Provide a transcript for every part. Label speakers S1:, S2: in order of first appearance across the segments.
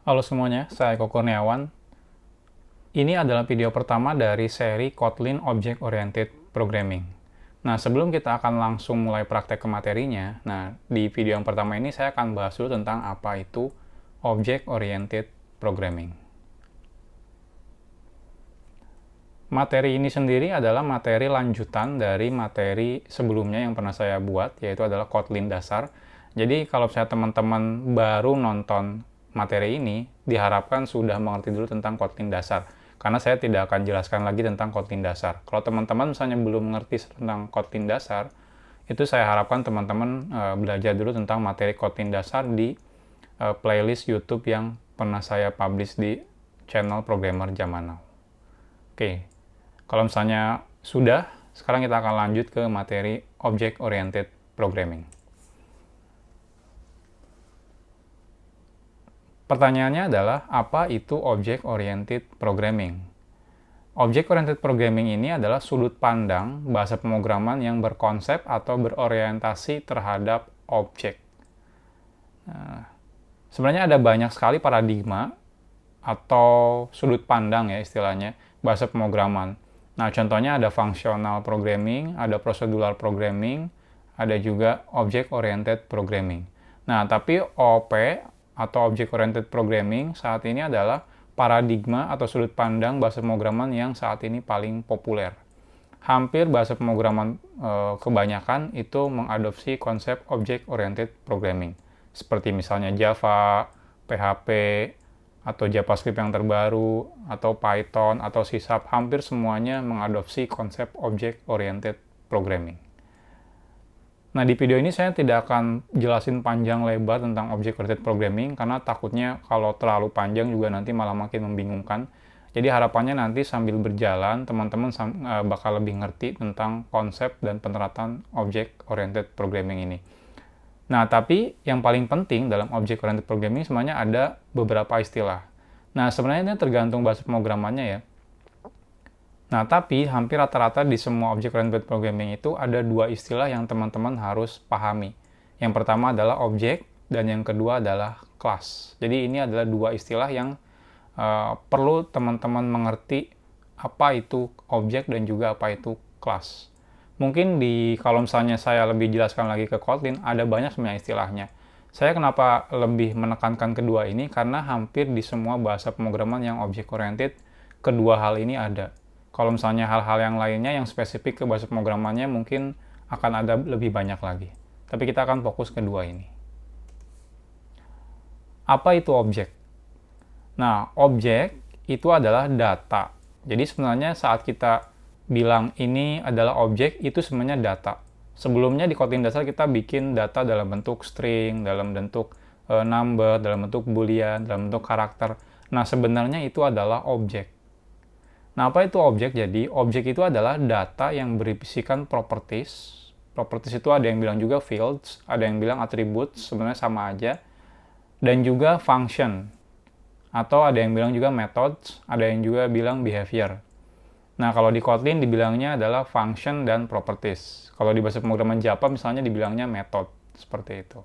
S1: Halo semuanya, saya Eko Kurniawan. Ini adalah video pertama dari seri Kotlin Object Oriented Programming. Nah, sebelum kita akan langsung mulai praktek ke materinya, di video yang pertama ini saya akan bahas dulu tentang apa itu Object Oriented Programming. Materi ini sendiri adalah materi lanjutan dari materi sebelumnya yang pernah saya buat, yaitu adalah Kotlin dasar. Jadi kalau misalnya teman-teman baru nonton materi ini, diharapkan sudah mengerti dulu tentang Kotlin dasar. Karena saya tidak akan jelaskan lagi tentang Kotlin dasar. Kalau teman-teman misalnya belum mengerti tentang Kotlin dasar, itu saya harapkan teman-teman belajar dulu tentang materi Kotlin dasar di playlist YouTube yang pernah saya publish di channel Programmer Zaman Now. Oke, kalau misalnya sudah, sekarang kita akan lanjut ke materi Object Oriented Programming. Pertanyaannya adalah, apa itu Object Oriented Programming? Object Oriented Programming ini adalah sudut pandang bahasa pemrograman yang berkonsep atau berorientasi terhadap objek. Sebenarnya ada banyak sekali paradigma atau sudut pandang ya istilahnya bahasa pemrograman. Nah, contohnya ada functional programming, ada procedural programming, ada juga object oriented programming. Nah, tapi OP atau object oriented programming saat ini adalah paradigma atau sudut pandang bahasa pemrograman yang saat ini paling populer. Hampir bahasa pemrograman kebanyakan itu mengadopsi konsep object oriented programming. Seperti misalnya Java, PHP, atau JavaScript yang terbaru, atau Python, atau C#, hampir semuanya mengadopsi konsep Object Oriented Programming. Nah, di video ini saya tidak akan jelasin panjang lebar tentang Object Oriented Programming, karena takutnya kalau terlalu panjang juga nanti malah makin membingungkan. Jadi harapannya nanti sambil berjalan, teman-teman bakal lebih ngerti tentang konsep dan penerapan Object Oriented Programming ini. Nah, tapi yang paling penting dalam Object Oriented Programming sebenarnya ada beberapa istilah. Nah, sebenarnya ini tergantung bahasa pemrogramannya ya. Nah, tapi hampir rata-rata di semua Object Oriented Programming itu ada dua istilah yang teman-teman harus pahami. Yang pertama adalah object, dan yang kedua adalah class. Jadi ini adalah dua istilah yang perlu teman-teman mengerti apa itu object dan juga apa itu class. Mungkin kalau misalnya saya lebih jelaskan lagi ke Kotlin, ada banyak sebenarnya istilahnya. Saya kenapa lebih menekankan kedua ini, karena hampir di semua bahasa pemrograman yang object oriented, kedua hal ini ada. Kalau misalnya hal-hal yang lainnya yang spesifik ke bahasa pemrogramannya mungkin akan ada lebih banyak lagi. Tapi kita akan fokus kedua ini. Apa itu objek? Nah, objek itu adalah data. Jadi sebenarnya saat kita bilang ini adalah objek, itu sebenarnya data. Sebelumnya di Kotlin dasar kita bikin data dalam bentuk string, dalam bentuk number, dalam bentuk boolean, dalam bentuk karakter. Nah, sebenarnya itu adalah objek. Nah, apa itu objek? Jadi, objek itu adalah data yang berisikan properties. Properties itu ada yang bilang juga fields, ada yang bilang attributes, sebenarnya sama aja. Dan juga function. Atau ada yang bilang juga methods, ada yang juga bilang behavior. Nah, kalau di Kotlin dibilangnya adalah function dan properties. Kalau di bahasa pemrograman Java misalnya dibilangnya method, seperti itu.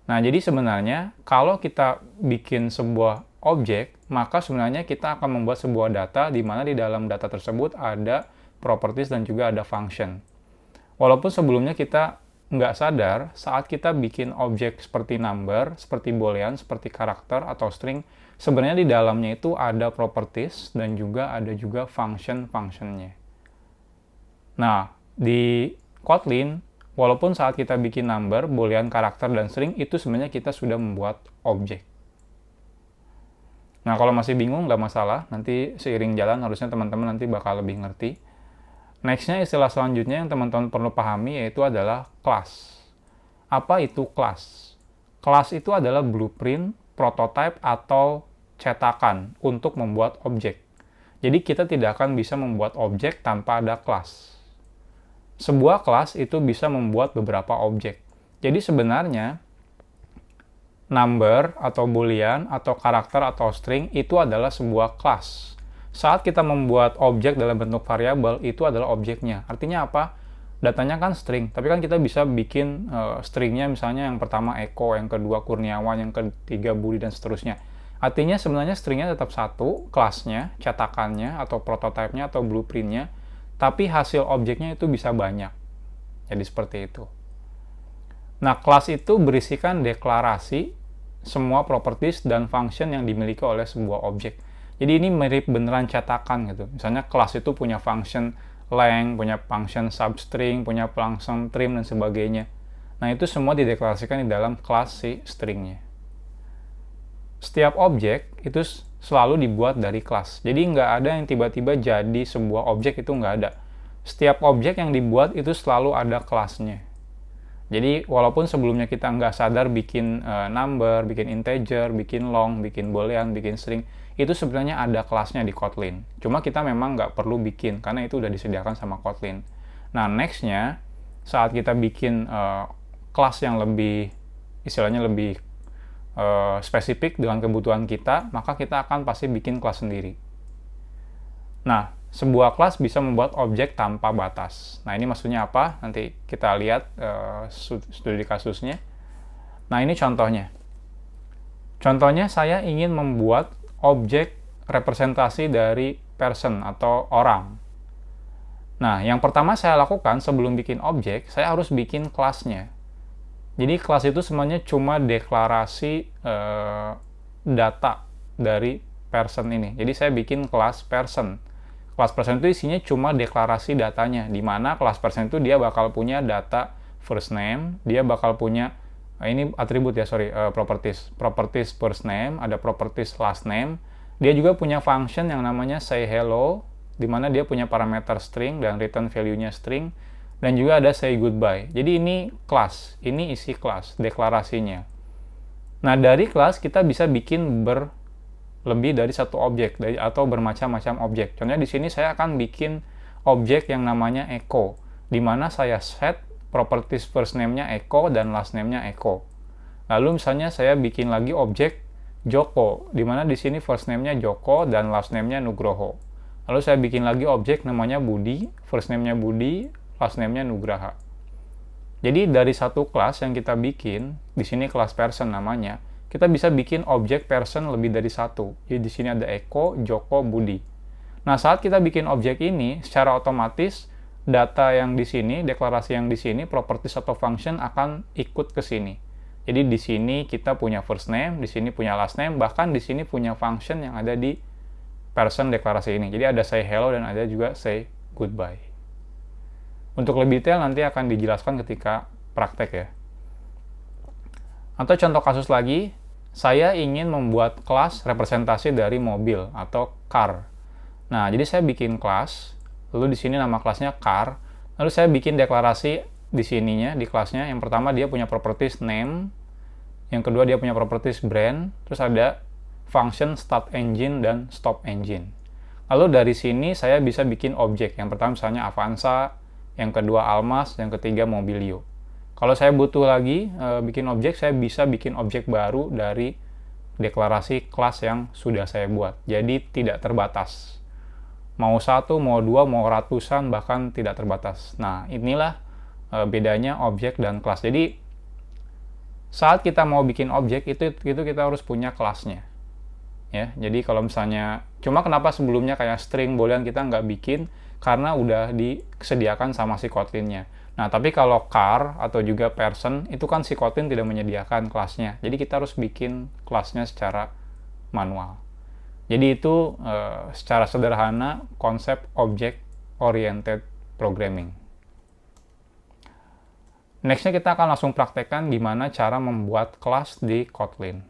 S1: Nah, jadi sebenarnya kalau kita bikin sebuah objek, maka sebenarnya kita akan membuat sebuah data di mana di dalam data tersebut ada properties dan juga ada function. Walaupun sebelumnya kita nggak sadar, saat kita bikin objek seperti number, seperti boolean, seperti karakter atau string, sebenarnya di dalamnya itu ada properties dan juga ada juga function-functionnya. Nah, di Kotlin, walaupun saat kita bikin number, boolean, karakter, dan string, itu sebenarnya kita sudah membuat objek. Nah, kalau masih bingung, nggak masalah. Nanti seiring jalan, harusnya teman-teman nanti bakal lebih ngerti. Nextnya, istilah selanjutnya yang teman-teman perlu pahami yaitu adalah class. Apa itu class? Class itu adalah blueprint, prototype, atau cetakan untuk membuat objek. Jadi kita tidak akan bisa membuat objek tanpa ada kelas. Sebuah kelas itu bisa membuat beberapa objek. Jadi sebenarnya number atau boolean atau karakter atau string itu adalah sebuah kelas. Saat kita membuat objek dalam bentuk variabel, itu adalah objeknya. Artinya apa? Datanya kan string, tapi kan kita bisa bikin stringnya misalnya yang pertama Eko, yang kedua Kurniawan, yang ketiga Budi, dan seterusnya. Artinya sebenarnya stringnya tetap satu, kelasnya, cetakannya, atau prototipenya, atau blueprintnya, tapi hasil objeknya itu bisa banyak. Jadi seperti itu. Nah, kelas itu berisikan deklarasi semua properties dan function yang dimiliki oleh sebuah objek. Jadi ini mirip beneran cetakan gitu. Misalnya kelas itu punya function length, punya function substring, punya function trim, dan sebagainya. Nah, itu semua dideklarasikan di dalam kelas si stringnya. Setiap objek itu selalu dibuat dari kelas. Jadi nggak ada yang tiba-tiba jadi sebuah objek, itu nggak ada. Setiap objek yang dibuat itu selalu ada kelasnya. Jadi walaupun sebelumnya kita nggak sadar bikin number, bikin integer, bikin long, bikin boolean, bikin string, itu sebenarnya ada kelasnya di Kotlin. Cuma kita memang nggak perlu bikin, karena itu udah disediakan sama Kotlin. Nah, nextnya, saat kita bikin kelas yang lebih, istilahnya lebih spesifik dengan kebutuhan kita, maka kita akan pasti bikin kelas sendiri. Nah, sebuah kelas bisa membuat objek tanpa batas. Nah, ini maksudnya apa? Nanti kita lihat studi kasusnya. Nah, ini contohnya. Contohnya saya ingin membuat objek representasi dari person atau orang. Nah, yang pertama saya lakukan sebelum bikin objek, saya harus bikin kelasnya. Jadi kelas itu sebenarnya cuma deklarasi data dari person ini. Jadi saya bikin kelas person. Kelas person itu isinya cuma deklarasi datanya, di mana kelas person itu dia bakal punya data first name, dia bakal punya, ini atribut ya, properties first name, ada properties last name, dia juga punya function yang namanya say hello, di mana dia punya parameter string dan return value-nya string, dan juga ada say goodbye. Jadi ini kelas, ini isi kelas, deklarasinya. Nah, dari kelas kita bisa bikin lebih dari satu objek atau bermacam-macam objek. Contohnya di sini saya akan bikin objek yang namanya echo, di mana saya set properties first name-nya echo dan last name-nya echo. Lalu misalnya saya bikin lagi objek Joko, di mana di sini first name-nya Joko dan last name-nya Nugroho. Lalu saya bikin lagi objek namanya Budi, first name-nya Budi, last name-nya Nugraha. Jadi dari satu kelas yang kita bikin, di sini kelas person namanya, kita bisa bikin objek person lebih dari satu. Jadi di sini ada Eko, Joko, Budi. Nah, saat kita bikin objek ini, secara otomatis data yang di sini, deklarasi yang di sini, properties atau function akan ikut ke sini. Jadi di sini kita punya first name, di sini punya last name, bahkan di sini punya function yang ada di person deklarasi ini. Jadi ada say hello dan ada juga say goodbye. Untuk lebih detail nanti akan dijelaskan ketika praktek ya. Atau contoh kasus lagi, saya ingin membuat kelas representasi dari mobil atau car. Nah, jadi saya bikin kelas, lalu di sini nama kelasnya car, lalu saya bikin deklarasi di sininya, di kelasnya. Yang pertama dia punya properties name, yang kedua dia punya properties brand, terus ada function start engine dan stop engine. Lalu dari sini saya bisa bikin objek. Yang pertama misalnya Avanza, yang kedua Almas, yang ketiga Mobilio. Kalau saya butuh lagi bikin objek, saya bisa bikin objek baru dari deklarasi kelas yang sudah saya buat. Jadi tidak terbatas. Mau satu, mau dua, mau ratusan, bahkan tidak terbatas. Nah, inilah bedanya objek dan kelas. Jadi saat kita mau bikin objek itu kita harus punya kelasnya. Ya, jadi kalau misalnya, cuma kenapa sebelumnya kayak string, boolean kita nggak bikin, karena udah disediakan sama si Kotlin-nya. Nah, tapi kalau car atau juga person, itu kan si Kotlin tidak menyediakan kelasnya. Jadi kita harus bikin kelasnya secara manual. Jadi itu secara sederhana konsep object-oriented programming. Next-nya kita akan langsung praktekkan gimana cara membuat kelas di Kotlin.